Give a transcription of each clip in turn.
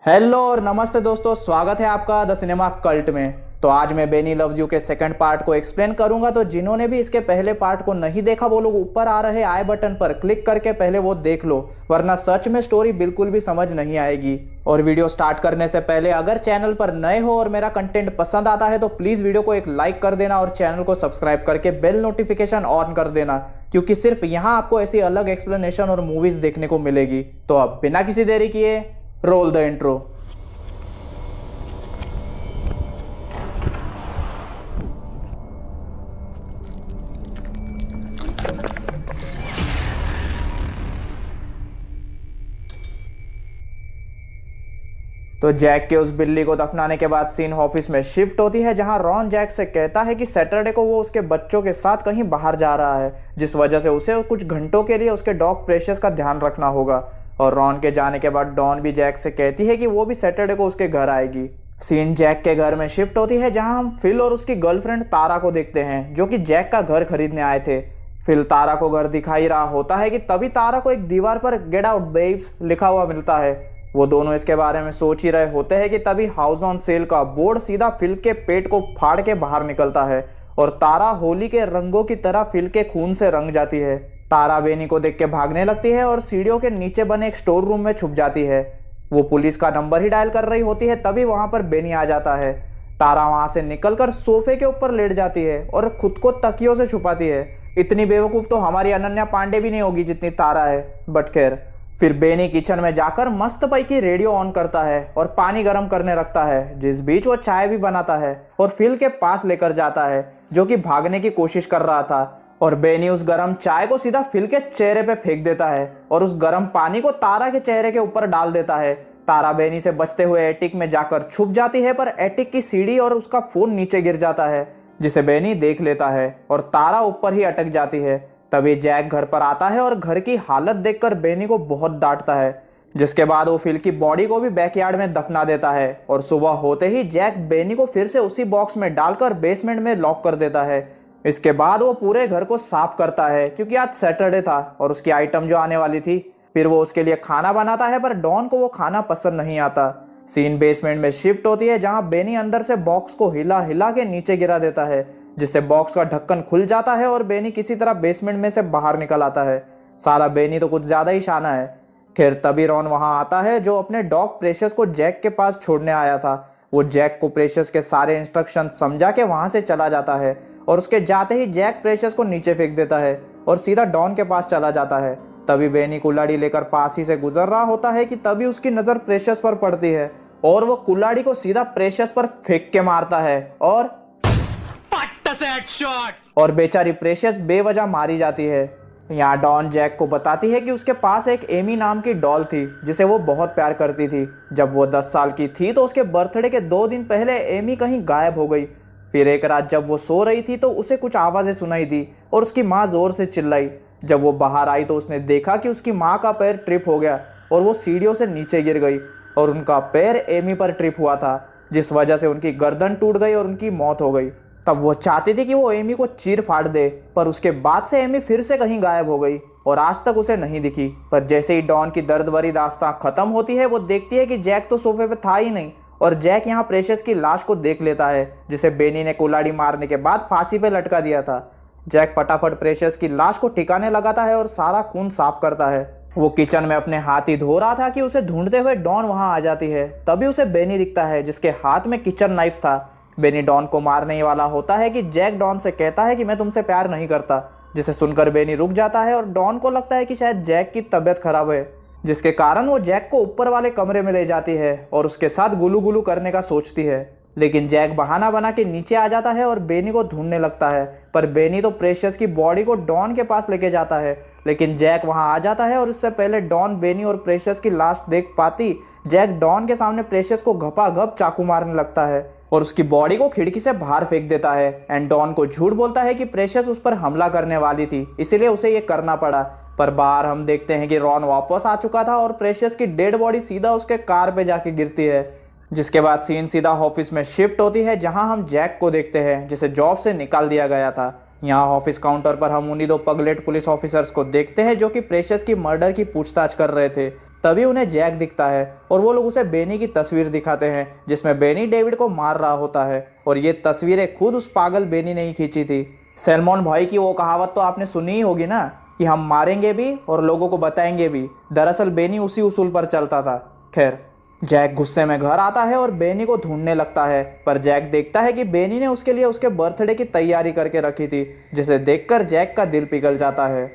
Hello और नमस्ते दोस्तों, स्वागत है आपका द सिनेमा कल्ट में। तो आज मैं बेनी लव्स यू के सेकंड पार्ट को एक्सप्लेन करूंगा। तो जिन्होंने भी इसके पहले पार्ट को नहीं देखा वो लोग ऊपर आ रहे आई बटन पर क्लिक करके पहले वो देख लो, वरना सच में स्टोरी बिल्कुल भी समझ नहीं आएगी। और वीडियो स्टार्ट करने से पहले अगर चैनल पर नए हो और मेरा कंटेंट पसंद आता है तो प्लीज वीडियो को एक लाइक कर देना और चैनल को सब्सक्राइब करके बेल नोटिफिकेशन ऑन कर देना, क्योंकि सिर्फ यहाँ आपको ऐसी अलग एक्सप्लेनेशन और मूवीज देखने को मिलेगी। तो अब बिना किसी देरी किए रोल द इंट्रो। तो जैक के उस बिल्ली को दफनाने के बाद सीन ऑफिस में शिफ्ट होती है, जहां रॉन जैक से कहता है कि सैटरडे को वो उसके बच्चों के साथ कहीं बाहर जा रहा है, जिस वजह से उसे कुछ घंटों के लिए उसके डॉग प्रेशियस का ध्यान रखना होगा। और रॉन के जाने के बाद डॉन भी जैक से कहती है कि वो भी सैटरडे को उसके घर आएगी। सीन जैक के घर में शिफ्ट होती है, जहां हम फिल और उसकी गर्लफ्रेंड तारा को देखते हैं, जो कि जैक का घर खरीदने आए थे। फिल तारा को घर दिखाई रहा होता है कि तभी तारा को एक दीवार पर गेट आउट बेब्स लिखा हुआ मिलता है। वो दोनों इसके बारे में सोच ही रहे होते हैं कि तभी हाउस ऑन सेल का बोर्ड सीधा फिल के पेट को फाड़ के बाहर निकलता है और तारा होली के रंगों की तरह फिल के खून से रंग जाती है। तारा बेनी को देख के भागने लगती है और सीढ़ियों के नीचे बने एक स्टोर रूम में छुप जाती है। वो पुलिस का नंबर ही डायल कर रही होती है, तभी वहां पर बेनी आ जाता है। तारा वहां से निकलकर सोफे के ऊपर लेट जाती है और खुद को तकियों से छुपाती है। इतनी बेवकूफ तो हमारी अनन्या पांडे भी नहीं होगी जितनी तारा है, बट खैर। फिर बेनी किचन में जाकर मस्त पैकी रेडियो ऑन करता है और पानी गर्म करने रखता है, जिस बीच वो चाय भी बनाता है और फिल के पास लेकर जाता है, जो कि भागने की कोशिश कर रहा था। और बेनी उस गर्म चाय को सीधा फिल के चेहरे पे फेंक देता है और उस गर्म पानी को तारा के चेहरे के ऊपर डाल देता है। तारा बेनी से बचते हुए एटिक में जाकर छुप जाती है, पर एटिक की सीढ़ी और उसका फोन नीचे गिर जाता है, जिसे बेनी देख लेता है और तारा ऊपर ही अटक जाती है। तभी जैक घर पर आता है और घर की हालत देखकर बेनी को बहुत डांटता है, जिसके बाद वो फिल की बॉडी को भी बैकयार्ड में दफना देता है। और सुबह होते ही जैक बेनी को फिर से उसी बॉक्स में डालकर बेसमेंट में लॉक कर देता है। इसके बाद वो पूरे घर को साफ करता है, क्योंकि आज सैटरडे था और उसकी आइटम जो आने वाली थी। फिर वो उसके लिए खाना बनाता है, पर डॉन को वो खाना पसंद नहीं आता। सीन बेसमेंट में शिफ्ट होती है, जहां बेनी अंदर से बॉक्स को हिला हिला के नीचे गिरा देता है, जिससे बॉक्स का ढक्कन खुल जाता है और बेनी किसी तरह बेसमेंट में से बाहर निकल आता है। साला बेनी तो कुछ ज्यादा ही शाना है। खैर तभी रॉन वहां आता है, जो अपने डॉग प्रेशियस को जैक के पास छोड़ने आया था। वो जैक को प्रेशियस के सारे इंस्ट्रक्शन समझा के वहां से चला जाता है और उसके जाते ही जैक प्रेशियस को नीचे फेंक देता है और सीधा डॉन के पास चला जाता है। तभी बेनी कुल्हाड़ी लेकर पास ही से गुजर रहा होता है कि तभी उसकी नजर प्रेशियस पर पड़ती है और वो कुल्हाड़ी को सीधा प्रेशियस पर फेंक के मारता है और बेचारी प्रेशियस बेवजह मारी जाती है। यहाँ डॉन जैक को बताती है कि उसके पास एक एमी नाम की डॉल थी, जिसे वो बहुत प्यार करती थी। जब वो 10 साल की थी तो उसके बर्थडे के 2 दिन पहले एमी कहीं गायब हो गई। फिर एक रात जब वो सो रही थी तो उसे कुछ आवाजें सुनाई दी और उसकी माँ जोर से चिल्लाई। जब वो बाहर आई तो उसने देखा कि उसकी माँ का पैर ट्रिप हो गया और वो सीढ़ियों से नीचे गिर गई और उनका पैर एमी पर ट्रिप हुआ था, जिस वजह से उनकी गर्दन टूट गई और उनकी मौत हो गई। तब वो चाहती थी कि वो एमी को चीर फाड़ दे, पर उसके बाद से एमी फिर से कहीं गायब हो गई और आज तक उसे नहीं दिखी। पर जैसे ही डॉन की दर्द भरी दास्तां खत्म होती है, वो देखती है कि जैक तो सोफे पे था ही नहीं और जैक यहाँ प्रेशियस की लाश को देख लेता है, जिसे बेनी ने कुल्हाड़ी मारने के बाद फांसी पे लटका दिया था। जैक फटाफट प्रेशियस की लाश को ठिकाने लगाता है और सारा खून साफ करता है। वो किचन में अपने हाथ ही धो रहा था कि उसे ढूंढते हुए डॉन वहां आ जाती है। तभी उसे बेनी दिखता है, जिसके हाथ में किचन नाइफ था। बेनी डॉन को मारने ही वाला होता है कि जैक डॉन से कहता है कि मैं तुमसे प्यार नहीं करता, जिसे सुनकर बेनी रुक जाता है और डॉन को लगता है कि शायद जैक की तबीयत खराब है, जिसके कारण वो जैक को ऊपर वाले कमरे में ले जाती है और उसके साथ गुलू गुलू करने का सोचती है। लेकिन जैक बहाना बना के नीचे आ जाता है और बेनी को ढूंढने लगता है, पर बेनी तो प्रेशियस की बॉडी को डॉन के पास लेके जाता है। लेकिन जैक वहां आ जाता है और इससे पहले डॉन बेनी और प्रेशियस की लाश देख पाती, जैक डॉन के सामने प्रेशियस को घपाघप चाकू मारने लगता है और उसकी बॉडी को खिड़की से बाहर फेंक देता है। एंड डॉन को झूठ बोलता है कि प्रेशियस उस पर हमला करने वाली थी, इसीलिए उसे ये करना पड़ा। पर बाहर हम देखते हैं कि रॉन वापस आ चुका था और प्रेशियस की डेड बॉडी सीधा उसके कार पे जाके गिरती है, जिसके बाद सीन सीधा ऑफिस में शिफ्ट होती है, जहां हम जैक को देखते हैं, जिसे जॉब से निकाल दिया गया था। यहाँ ऑफिस काउंटर पर हम उन्हीं 2 पगलेट पुलिस ऑफिसर्स को देखते हैं, जो कि प्रेशियस की मर्डर की पूछताछ कर रहे थे। तभी उन्हें जैक दिखता है और वो लोग उसे बेनी की तस्वीर दिखाते हैं जिसमें बेनी डेविड को मार रहा होता है और ये तस्वीरें खुद उस पागल बेनी ने ही खींची थी। सैलमन भाई की वो कहावत तो आपने सुनी ही होगी ना कि हम मारेंगे भी और लोगों को बताएंगे भी। दरअसल बेनी उसी उसूल पर चलता था। खैर, जैक गुस्से में घर आता है और बेनी को ढूंढने लगता है, पर जैक देखता है कि बेनी ने उसके लिए उसके बर्थडे की तैयारी करके रखी थी, जिसे देखकर जैक का दिल पिघल जाता है।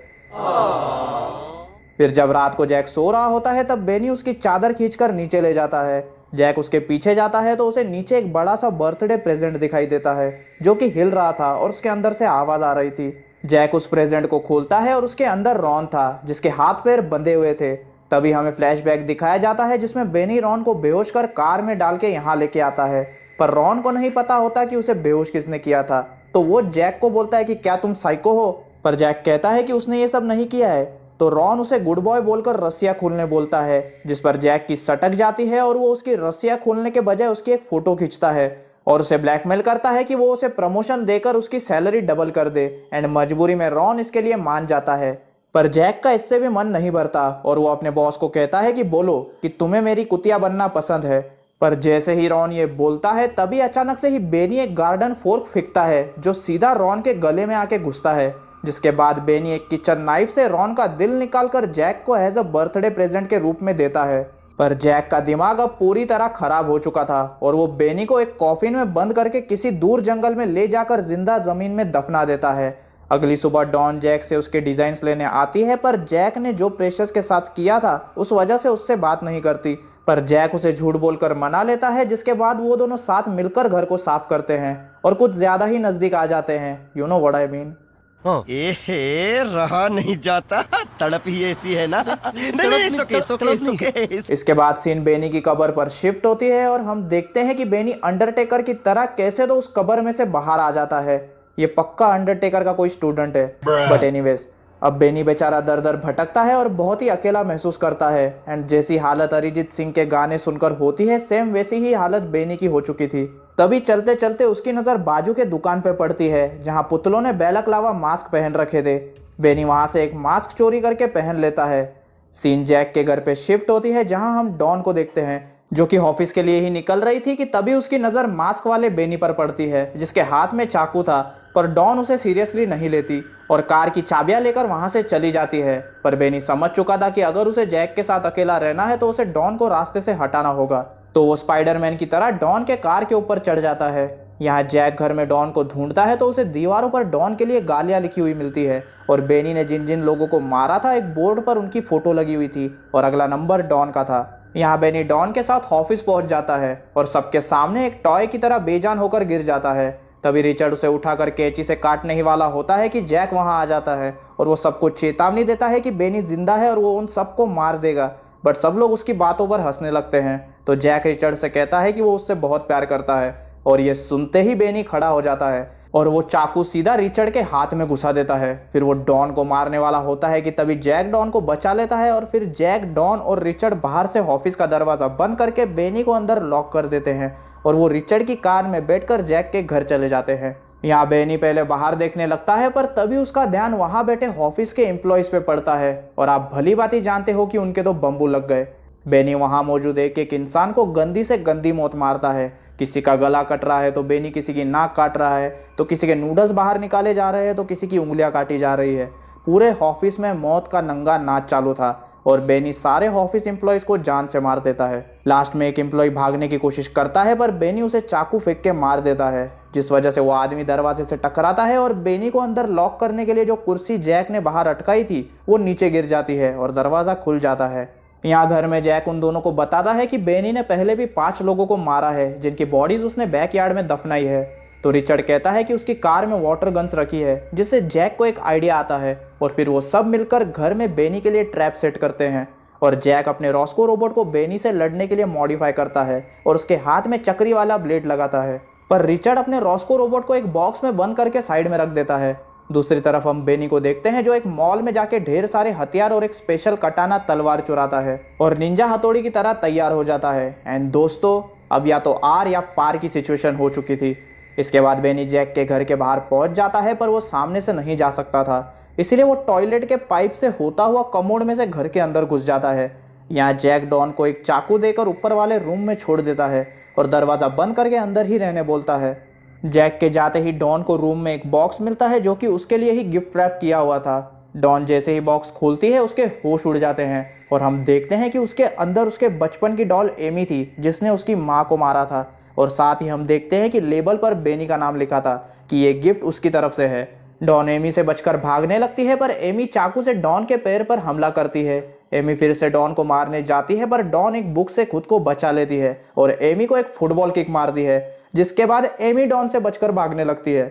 फिर जब रात को जैक सो रहा होता है तब बेनी उसकी चादर खींचकर नीचे ले जाता है। जैक उसके पीछे जाता है तो उसे नीचे एक बड़ा सा बर्थडे प्रेजेंट दिखाई देता है जो कि हिल रहा था और उसके अंदर से आवाज आ रही थी। जैक उस प्रेजेंट को खोलता है और उसके अंदर रॉन था जिसके हाथ पैर बंधे हुए थे। तभी हमें फ्लैशबैक दिखाया जाता है जिसमें बेनी रॉन को बेहोश कर कार में डाल के यहाँ लेके आता है, पर रॉन को नहीं पता होता कि उसे बेहोश किसने किया था। तो वो जैक को बोलता है कि क्या तुम साइको हो, पर जैक कहता है कि उसने ये सब नहीं किया है। तो रॉन उसे गुड बॉय बोलकर रस्सियाँ खोलने बोलता है, जिस पर जैक की सटक जाती है और वो उसकी रस्सियाँ खोलने के बजाय उसकी एक फोटो खींचता है और उसे ब्लैकमेल करता है कि वो उसे प्रमोशन देकर उसकी सैलरी डबल कर दे। एंड मजबूरी में रॉन इसके लिए मान जाता है, पर जैक का इससे भी मन नहीं भरता और वो अपने बॉस को कहता है कि बोलो कि तुम्हें मेरी कुतिया बनना पसंद है। पर जैसे ही रॉन ये बोलता है तभी अचानक से ही बेनी एक गार्डन फोर्क फेंकता है जो सीधा रॉन के गले में आके घुसता है, जिसके बाद बेनी एक किचन नाइफ से रॉन का दिल निकालकर जैक को एज अ बर्थडे प्रेजेंट के रूप में देता है। पर जैक का दिमाग अब पूरी तरह खराब हो चुका था और वो बेनी को एक कॉफिन में बंद करके किसी दूर जंगल में ले जाकर जिंदा जमीन में दफना देता है। अगली सुबह डॉन जैक से उसके डिजाइन्स लेने आती है, पर जैक ने जो प्रेशस के साथ किया था उस वजह से उससे बात नहीं करती। पर जैक उसे झूठ बोलकर मना लेता है, जिसके बाद वो दोनों साथ मिलकर घर को साफ करते हैं और कुछ ज्यादा ही नजदीक आ जाते हैं। You know what I mean. एहे, रहा नहीं जाता, तड़प ही ऐसी है ना। नहीं, सुके। इसके बाद सीन बेनी की कब्र पर शिफ्ट होती है और हम देखते हैं कि बेनी अंडरटेकर की तरह कैसे तो उस कब्र में से बाहर आ जाता है। ये पक्का अंडरटेकर का कोई स्टूडेंट है। बट एनीवेज, अब बेनी बेचारा दर दर भटकता है और बहुत ही अकेला महसूस करता है। एंड जैसी हालत अरिजीत सिंह के गाने सुनकर होती है, सेम वैसी ही हालत बेनी की हो चुकी थी। तभी चलते चलते उसकी नज़र बाजू के दुकान पे पड़ती है जहां पुतलों ने बैलकलावा मास्क पहन रखे थे। बेनी वहां से एक मास्क चोरी करके पहन लेता है। सीन जैक के घर पे शिफ्ट होती है जहां हम डॉन को देखते हैं जो कि ऑफिस के लिए ही निकल रही थी कि तभी उसकी नज़र मास्क वाले बेनी पर पड़ती है जिसके हाथ में चाकू था। पर डॉन उसे सीरियसली नहीं लेती और कार की चाबियां लेकर वहां से चली जाती है। पर बेनी समझ चुका था कि अगर उसे जैक के साथ अकेला रहना है तो उसे डॉन को रास्ते से हटाना होगा। तो वो स्पाइडरमैन की तरह डॉन के कार के ऊपर चढ़ जाता है। यहाँ जैक घर में डॉन को ढूंढता है तो उसे दीवारों पर डॉन के लिए गालियाँ लिखी हुई मिलती है और बेनी ने जिन जिन लोगों को मारा था एक बोर्ड पर उनकी फोटो लगी हुई थी और अगला नंबर डॉन का था। यहाँ बेनी डॉन के साथ ऑफिस पहुंच जाता है और सबके सामने एक टॉय की तरह बेजान होकर गिर जाता है। तभी रिचर्ड उसे उठाकर कैंची से काटने ही वाला होता है कि जैक वहां आ जाता है और वो सबको चेतावनी देता है कि बेनी जिंदा है और वो उन सबको मार देगा। बट सब लोग उसकी बातों पर हंसने लगते हैं। तो जैक रिचर्ड से कहता है कि वो उससे बहुत प्यार करता है और ये सुनते ही बेनी खड़ा हो जाता है और वो चाकू सीधा रिचर्ड के हाथ में घुसा देता है। फिर वो डॉन को मारने वाला होता है कि तभी जैक डॉन को बचा लेता है और फिर जैक, डॉन और रिचर्ड बाहर से ऑफिस का दरवाज़ा बंद करके बेनी को अंदर लॉक कर देते हैं और वो रिचर्ड की कार में बैठकर जैक के घर चले जाते हैं। यहाँ बेनी पहले बाहर देखने लगता है पर तभी उसका ध्यान वहाँ बैठे ऑफिस के एम्प्लॉयज़ पे पड़ता है और आप भली बात ही जानते हो कि उनके तो बम्बू लग गए। बेनी वहाँ मौजूद एक इंसान को गंदी से गंदी मौत मारता है। किसी का गला कट रहा है तो बेनी किसी की नाक काट रहा है, तो किसी के नूडल्स बाहर निकाले जा रहे हैं तो किसी की उंगलियां काटी जा रही है। पूरे ऑफिस में मौत का नंगा नाच चालू था और बेनी सारे ऑफिस एम्प्लॉयज़ को जान से मार देता है। लास्ट में एक एम्प्लॉय भागने की कोशिश करता है पर बेनी उसे चाकू फेंक के मार देता है, जिस वजह से वो आदमी दरवाजे से टकराता है और बेनी को अंदर लॉक करने के लिए जो कुर्सी जैक ने बाहर अटकाई थी वो नीचे गिर जाती है और दरवाज़ा खुल जाता है। यहाँ घर में जैक उन दोनों को बताता है कि बेनी ने पहले भी 5 लोगों को मारा है जिनकी बॉडीज उसने बैकयार्ड में दफनाई है। तो रिचर्ड कहता है कि उसकी कार में वाटर गन्स रखी है, जिससे जैक को एक आइडिया आता है और फिर वो सब मिलकर घर में बेनी के लिए ट्रैप सेट करते हैं और जैक अपने रॉस्को रोबोट को बेनी से लड़ने के लिए मॉडिफाई करता है और उसके हाथ में चक्री वाला ब्लेड लगाता है। पर रिचर्ड अपने रॉस्को रोबोट को एक बॉक्स में बंद करके साइड में रख देता है। दूसरी तरफ हम बेनी को देखते हैं जो एक मॉल में जाके ढेर सारे हथियार और एक स्पेशल कटाना तलवार चुराता है और निंजा हथौड़ी की तरह तैयार हो जाता है। एंड दोस्तों, अब या तो आर या पार की सिचुएशन हो चुकी थी। इसके बाद बेनी जैक के घर के बाहर पहुंच जाता है पर वो सामने से नहीं जा सकता था, इसलिए वो टॉयलेट के पाइप से होता हुआ कमोड में से घर के अंदर घुस जाता है। यहाँ जैक डॉन को एक चाकू देकर ऊपर वाले रूम में छोड़ देता है और दरवाज़ा बंद करके अंदर ही रहने बोलता है। जैक के जाते ही डॉन को रूम में एक बॉक्स मिलता है जो कि उसके लिए ही गिफ्ट रैप किया हुआ था। डॉन जैसे ही बॉक्स खोलती है उसके होश उड़ जाते हैं और हम देखते हैं कि उसके अंदर उसके बचपन की डॉल एमी थी जिसने उसकी माँ को मारा था। और साथ ही हम देखते हैं कि लेबल पर बेनी का नाम लिखा था कि ये गिफ्ट उसकी तरफ से है। डॉन एमी से बचकर भागने लगती है पर एमी चाकू से डॉन के पैर पर हमला करती है। एमी फिर से डॉन को मारने जाती है पर डॉन एक बुक से खुद को बचा लेती है और एमी को एक फुटबॉल किक मारती है, जिसके बाद एमी डॉन से बचकर भागने लगती है।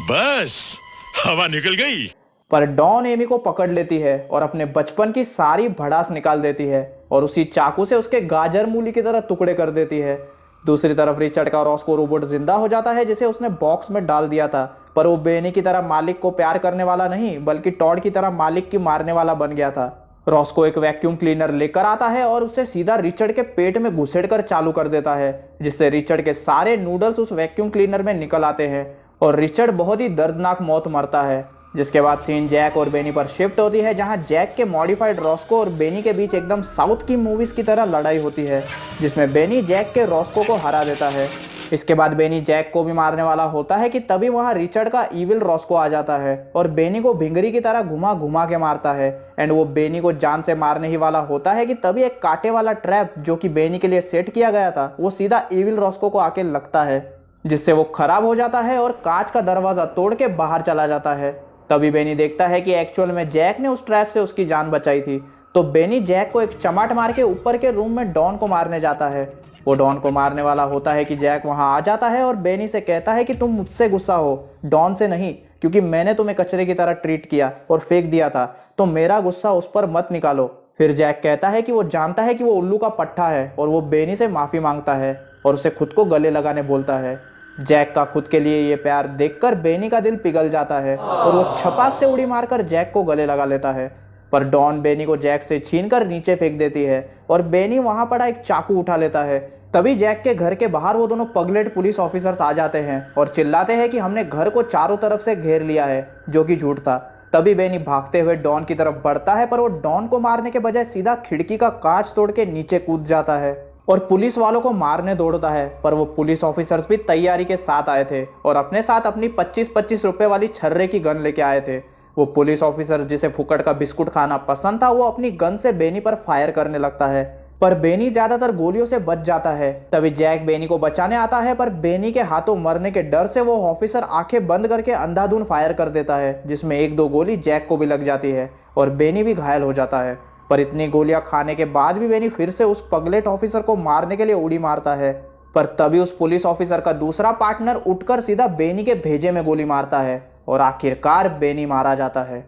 बस हवा निकल गई। पर डॉन एमी को पकड़ लेती है और अपने बचपन की सारी भड़ास निकाल देती है और उसी चाकू से उसके गाजर मूली की तरह टुकड़े कर देती है। दूसरी तरफ रिचर्ड का रॉस्को रोबोट जिंदा हो जाता है जिसे उसने बॉक्स में डाल दिया था, पर वो बेनी की तरह मालिक को प्यार करने वाला नहीं बल्कि टॉड की तरह मालिक की मारने वाला बन गया था। रॉस्को एक वैक्यूम क्लीनर लेकर आता है और उसे सीधा रिचर्ड के पेट में घुसेड़कर चालू कर देता है, जिससे रिचर्ड के सारे नूडल्स उस वैक्यूम क्लीनर में निकल आते हैं और रिचर्ड बहुत ही दर्दनाक मौत मरता है। जिसके बाद सीन जैक और बेनी पर शिफ्ट होती है जहां जैक के मॉडिफाइड रॉस्को और बेनी के बीच एकदम साउथ की मूवीज की तरह लड़ाई होती है, जिसमें बेनी जैक के रॉस्को को हरा देता है। इसके बाद बेनी जैक को भी मारने वाला होता है कि तभी वहां रिचर्ड का इविल रॉस्को आ जाता है और बेनी को भिंगरी की तरह घुमा घुमा के मारता है एंड वो बेनी को जान से मारने ही वाला होता है कि तभी एक कांटे वाला ट्रैप जो कि बेनी के लिए सेट किया गया था वो सीधा इविल रॉस्को को आके लगता है, जिससे वो खराब हो जाता है और कांच का दरवाजा तोड़ के बाहर चला जाता है। तभी बेनी देखता है कि एक्चुअल में जैक ने उस ट्रैप से उसकी जान बचाई थी, तो बेनी जैक को एक चमाट मार के ऊपर के रूम में डॉन को मारने जाता है। वो डॉन को मारने वाला होता है कि जैक वहां आ जाता है और बेनी से कहता है कि तुम मुझसे गुस्सा हो, डॉन से नहीं, क्योंकि मैंने तुम्हें कचरे की तरह ट्रीट किया और फेंक दिया था, तो मेरा गुस्सा उस पर मत निकालो। फिर जैक कहता है कि वो जानता है कि वो उल्लू का पट्टा है और वो बेनी से माफ़ी मांगता है और उसे खुद को गले लगाने बोलता है। जैक का खुद के लिए ये प्यार देखकर बेनी का दिल पिघल जाता है और वो छपाक से उड़ी मारकर जैक को गले लगा लेता है, पर डॉन बेनी को जैक से छीनकर नीचे फेंक देती है और बेनी वहां पड़ा एक चाकू उठा लेता है। तभी जैक के घर के बाहर वो दोनों पगलेट पुलिस ऑफिसर्स आ जाते हैं और चिल्लाते हैं कि हमने घर को चारों तरफ से घेर लिया है, जो कि झूठ था। तभी बेनी भागते हुए डॉन की तरफ बढ़ता है पर वो डॉन को मारने के बजाय सीधा खिड़की का कांच तोड़ के नीचे कूद जाता है और पुलिस वालों को मारने दौड़ता है। पर वो पुलिस ऑफिसर्स भी तैयारी के साथ आए थे और अपने साथ अपनी 25-25 रुपए वाली छर्रे की गन लेके आए थे। वो पुलिस ऑफिसर जिसे फुकट का बिस्कुट खाना पसंद था वो अपनी गन से बेनी पर फायर करने लगता है, पर बेनी ज्यादातर गोलियों से बच जाता है। तभी जैक बेनी को बचाने आता है पर बेनी के हाथों मरने के डर से वो ऑफिसर आंखें बंद करके अंधाधुन फायर कर देता है, जिसमें 1-2 गोली जैक को भी लग जाती है और बेनी भी घायल हो जाता है। पर इतनी गोलियां खाने के बाद भी बेनी फिर से उस पगलेट ऑफिसर को मारने के लिए उड़ी मारता है, पर तभी उस पुलिस ऑफिसर का दूसरा पार्टनर उठकर सीधा बेनी के भेजे में गोली मारता है और आखिरकार बेनी मारा जाता है।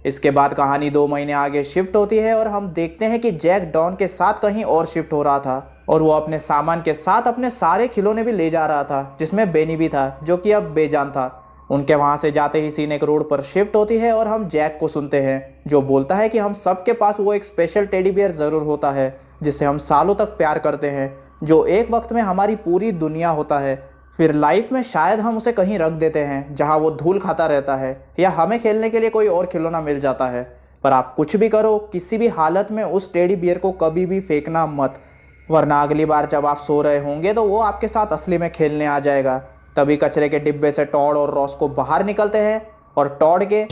इसके बाद कहानी 2 महीने आगे शिफ्ट होती है और हम देखते हैं कि जैक डॉन के साथ कहीं और शिफ्ट हो रहा था और वो अपने सामान के साथ अपने सारे खिलौने भी ले जा रहा था, जिसमें बेनी भी था जो कि अब बेजान था। उनके वहां से जाते ही सीन एक रोड पर शिफ्ट होती है और हम जैक को सुनते हैं जो बोलता है कि हम सबके पास वो एक स्पेशल टेडी बियर जरूर होता है जिससे हम सालों तक प्यार करते हैं, जो एक वक्त में हमारी पूरी दुनिया होता है। फिर लाइफ में शायद हम उसे कहीं रख देते हैं जहां वो धूल खाता रहता है या हमें खेलने के लिए कोई और खिलौना मिल जाता है, पर आप कुछ भी करो किसी भी हालत में उस टेडी बियर को कभी भी फेंकना मत, वरना अगली बार जब आप सो रहे होंगे तो वो आपके साथ असली में खेलने आ जाएगा। तभी कचरे के डिब्बे से टॉड और रॉस को बाहर निकलते हैं और टॉड के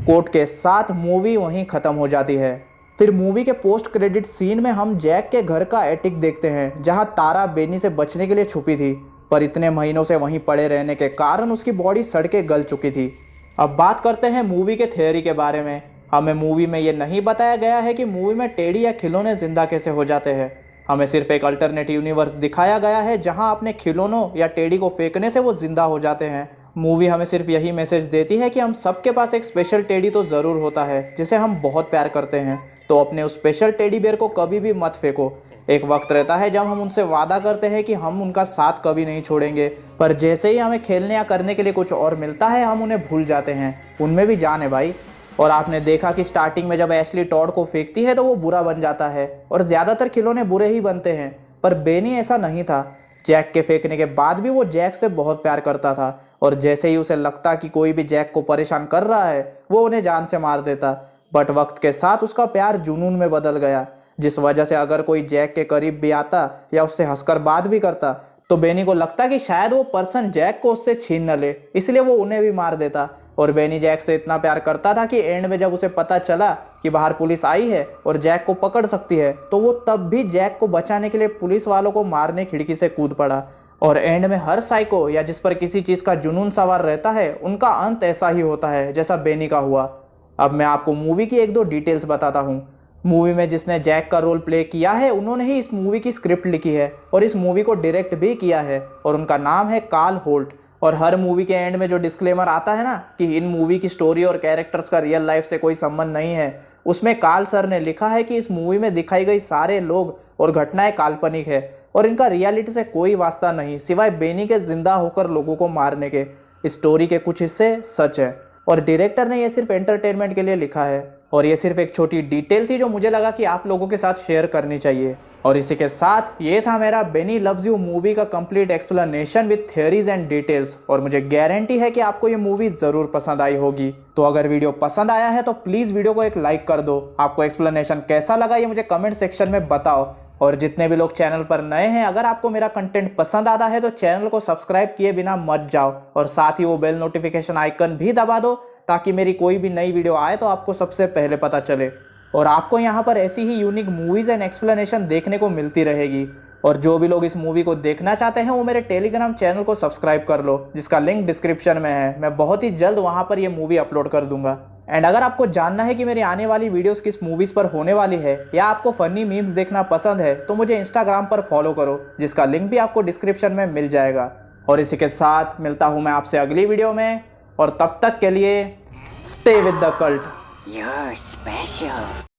कोट के साथ मूवी वहीं खत्म हो जाती है। फिर मूवी के पोस्ट क्रेडिट सीन में हम जैक के घर का एटिक देखते हैं जहां तारा बेनी से बचने के लिए छुपी थी, पर इतने महीनों से वहीं पड़े रहने के कारण उसकी बॉडी सड़ के गल चुकी थी। अब बात करते हैं मूवी के थ्योरी के बारे में। हमें मूवी में ये नहीं बताया गया है कि मूवी में टेडी या खिलौने जिंदा कैसे हो जाते हैं। हमें सिर्फ एक अल्टरनेटिव यूनिवर्स दिखाया गया है जहां अपने खिलौनों या टेडी को फेंकने से वो जिंदा हो जाते हैं। मूवी हमें सिर्फ यही मैसेज देती है कि हम सबके पास एक स्पेशल टेडी तो ज़रूर होता है जिसे हम बहुत प्यार करते हैं, तो अपने उस स्पेशल टेडी बेयर को कभी भी मत फेंको। एक वक्त रहता है जब हम उनसे वादा करते हैं कि हम उनका साथ कभी नहीं छोड़ेंगे, पर जैसे ही हमें खेलने या करने के लिए कुछ और मिलता है हम उन्हें भूल जाते हैं। उनमें भी जान है भाई। और आपने देखा कि स्टार्टिंग में जब एशली टॉड को फेंकती है तो वो बुरा बन जाता है और ज़्यादातर खिलौने बुरे ही बनते हैं, पर बेनी ऐसा नहीं था। जैक के फेंकने के बाद भी वो जैक से बहुत प्यार करता था और जैसे ही उसे लगता कि कोई भी जैक को परेशान कर रहा है वो उन्हें जान से मार देता। बट वक्त के साथ उसका प्यार जुनून में बदल गया, जिस वजह से अगर कोई जैक के करीब भी आता या उससे हंसकर बात भी करता तो बेनी को लगता कि शायद वो पर्सन जैक को उससे छीन न ले, इसलिए वो उन्हें भी मार देता। और बेनी जैक से इतना प्यार करता था कि एंड में जब उसे पता चला कि बाहर पुलिस आई है और जैक को पकड़ सकती है तो वो तब भी जैक को बचाने के लिए पुलिस वालों को मारने खिड़की से कूद पड़ा। और एंड में हर साइको या जिस पर किसी चीज़ का जुनून सवार रहता है उनका अंत ऐसा ही होता है जैसा बेनी का हुआ। अब मैं आपको मूवी की 1-2 डिटेल्स बताता हूँ। मूवी में जिसने जैक का रोल प्ले किया है उन्होंने ही इस मूवी की स्क्रिप्ट लिखी है और इस मूवी को डायरेक्ट भी किया है और उनका नाम है कार्ल होल्ट। और हर मूवी के एंड में जो डिस्क्लेमर आता है ना कि इन मूवी की स्टोरी और कैरेक्टर्स का रियल लाइफ से कोई संबंध नहीं है, उसमें कार्ल सर ने लिखा है कि इस मूवी में दिखाई गई सारे लोग और घटनाएं काल्पनिक है और इनका रियलिटी से कोई वास्ता नहीं सिवाय बेनी के जिंदा होकर लोगों को मारने के। स्टोरी के कुछ हिस्से सच है और डायरेक्टर ने यह सिर्फ एंटरटेनमेंट के लिए लिखा है। और ये सिर्फ एक छोटी डिटेल थी जो मुझे लगा कि आप लोगों के साथ शेयर करनी चाहिए। और इसी के साथ ये था मेरा बेनी लव्स यू मूवी का complete explanation with theories and details. और मुझे गारंटी है कि आपको ये मूवी ज़रूर पसंद आई होगी। तो अगर वीडियो पसंद आया है तो प्लीज़ वीडियो को एक लाइक कर दो। आपको एक्सप्लेनेशन कैसा लगा ये मुझे कमेंट सेक्शन में बताओ। और जितने भी लोग चैनल पर नए हैं, अगर आपको मेरा कंटेंट पसंद आता है तो चैनल को सब्सक्राइब किए बिना मत जाओ और साथ ही वो बेल नोटिफिकेशन आइकन भी दबा दो ताकि मेरी कोई भी नई वीडियो आए तो आपको सबसे पहले पता चले। और आपको यहाँ पर ऐसी ही यूनिक मूवीज़ एंड एक्सप्लेनेशन देखने को मिलती रहेगी। और जो भी लोग इस मूवी को देखना चाहते हैं वो मेरे टेलीग्राम चैनल को सब्सक्राइब कर लो, जिसका लिंक डिस्क्रिप्शन में है। मैं बहुत ही जल्द वहाँ पर ये मूवी अपलोड कर दूंगा। एंड अगर आपको जानना है कि मेरी आने वाली वीडियोस किस मूवीज़ पर होने वाली है या आपको फनी मीम्स देखना पसंद है तो मुझे इंस्टाग्राम पर फॉलो करो, जिसका लिंक भी आपको डिस्क्रिप्शन में मिल जाएगा। और इसी के साथ मिलता हूँ मैं आपसे अगली वीडियो में और तब तक के लिए stay with the cult. You're special.